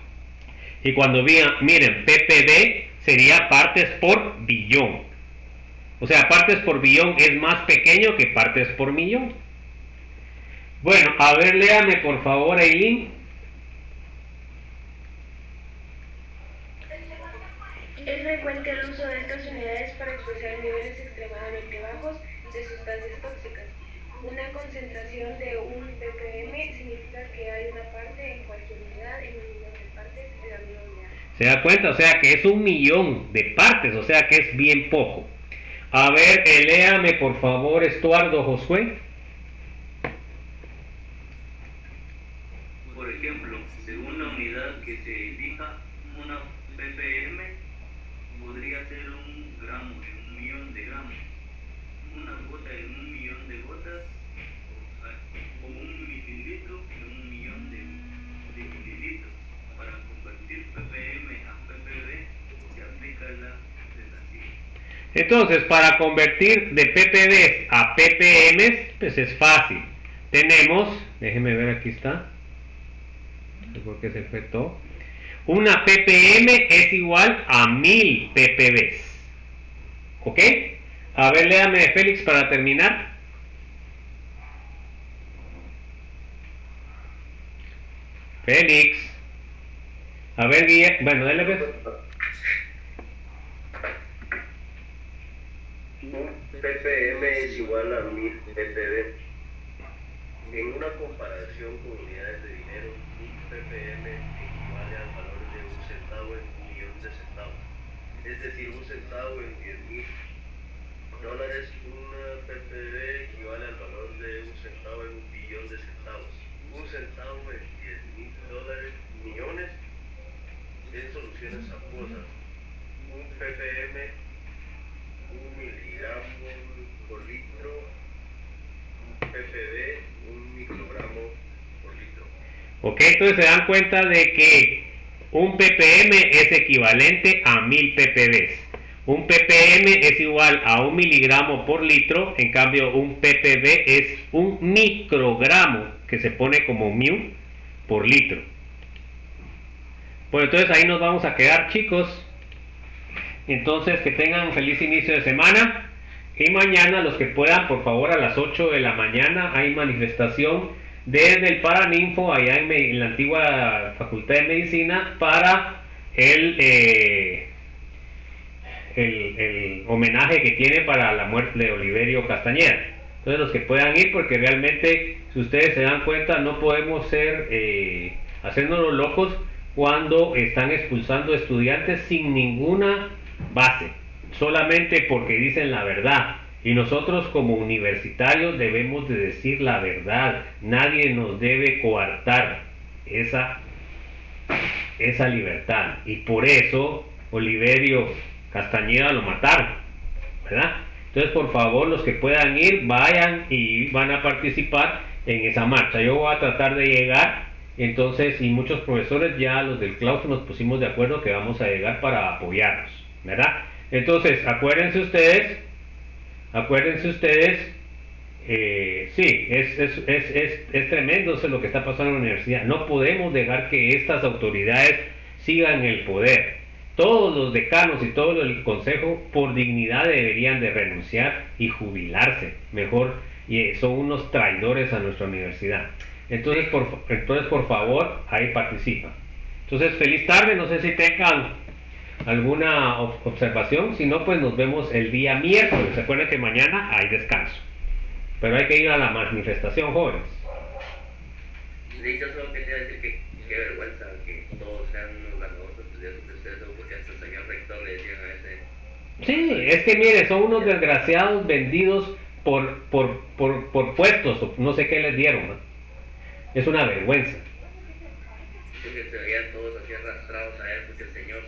Y cuando miren ppb sería partes por billón. O sea, partes por billón es más pequeño que partes por millón. Bueno, a ver, léame por favor, Aileen. Es frecuente el uso de estas unidades para expresar niveles extremadamente bajos de sustancias tóxicas. Una concentración de 1 ppm significa que hay una parte en cualquier unidad en 1 millón de partes de la misma unidad. ¿Se da cuenta? O sea que es 1 millón de partes, o sea que es bien poco. A ver, léame por favor, Estuardo Josué. Por ejemplo, según la unidad que se elija, una ppm podría ser 1 gramo en 1 millón de gramos, una gota en 1 millón de gotas, o 1 mililitro en 1 millón de mililitros. Para convertir ppm a ppb se aplica la relación. Entonces, para convertir de ppb a ppm, pues es fácil. Tenemos, déjenme ver, aquí está. No sé por qué se fue todo. Una ppm es igual a 1000 ppb. ¿Ok? A ver, léame Félix para terminar. Félix. A ver, Guille. Bueno, dale pues. Un ppm es igual a 1000 ppb. En una comparación con unidades de dinero, un ppm equivale al valor de un centavo en 1.000.000 de centavos. Es decir, un centavo en $10,000. Un ppb equivale al valor de un centavo en 1.000.000.000 de centavos. Un centavo en $10,000 millones en soluciones acuosas. Un ppm, 1 miligramo por litro. Un ppb, 1 microgramo por litro. Ok, entonces se dan cuenta de que un ppm es equivalente a 1000 ppb. Un ppm es igual a 1 miligramo por litro, en cambio un ppb es 1 microgramo, que se pone como μ por litro. Bueno, entonces ahí nos vamos a quedar, chicos. Entonces que tengan un feliz inicio de semana. Y mañana, los que puedan, por favor, a las 8 de la mañana hay manifestación desde el Paraninfo, allá en la antigua Facultad de Medicina, para el homenaje que tiene para la muerte de Oliverio Castañeda. Entonces los que puedan ir, porque realmente, si ustedes se dan cuenta, no podemos hacernos los locos cuando están expulsando estudiantes sin ninguna base, solamente porque dicen la verdad. Y nosotros como universitarios debemos de decir la verdad. Nadie nos debe coartar esa libertad. Y por eso Oliverio Castañeda lo mataron, ¿verdad? Entonces, por favor, los que puedan ir, vayan y van a participar en esa marcha. Yo voy a tratar de llegar, entonces, y muchos profesores, ya los del claustro nos pusimos de acuerdo que vamos a llegar para apoyarnos, ¿verdad? Entonces, acuérdense ustedes, sí, es tremendo eso lo que está pasando en la universidad. No podemos dejar que estas autoridades sigan el poder. Todos los decanos y todo el consejo, por dignidad, deberían de renunciar y jubilarse. Mejor, y son unos traidores a nuestra universidad. Entonces, por favor, ahí participan. Entonces, feliz tarde. No sé si tengan alguna observación. Si no, pues nos vemos el día miércoles. Recuerden que mañana hay descanso. Pero hay que ir a la manifestación, jóvenes. Sí, yo solo quería decir que qué vergüenza que todos sean unos ganadores de ustedes, porque hasta el señor rector le decían a ese. Sí, es que mire, son unos desgraciados vendidos por puestos, o no sé qué les dieron, ¿no? Es una vergüenza. Sí, que se veían todos así arrastrados a él, porque señor.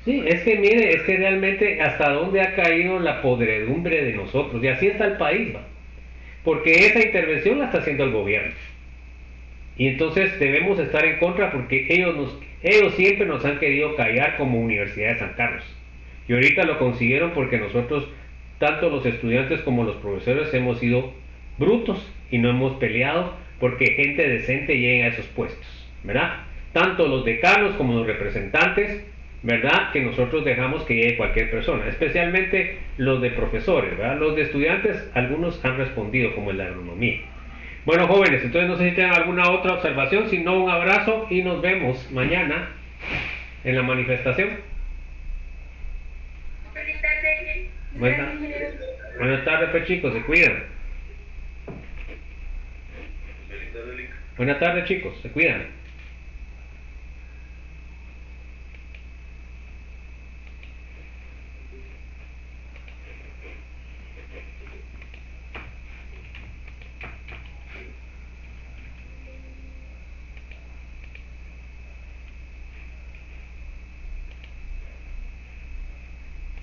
Sí, es que mire, es que realmente hasta dónde ha caído la podredumbre de nosotros, y así está el país, ¿va? Porque esa intervención la está haciendo el gobierno. Y entonces debemos estar en contra, porque ellos siempre nos han querido callar como Universidad de San Carlos. Y ahorita lo consiguieron porque nosotros, tanto los estudiantes como los profesores, hemos sido brutos y no hemos peleado porque gente decente llegue a esos puestos, ¿verdad? Tanto los decanos como los representantes, ¿verdad? Que nosotros dejamos que llegue cualquier persona, especialmente los de profesores, ¿verdad? Los de estudiantes, algunos han respondido, como el de agronomía. Bueno, jóvenes, entonces no sé si tienen alguna otra observación. Si no, un abrazo y nos vemos mañana en la manifestación. Feliz tarde. Buenas tardes, pues, chicos, se cuidan. Buenas tardes, chicos, se cuidan.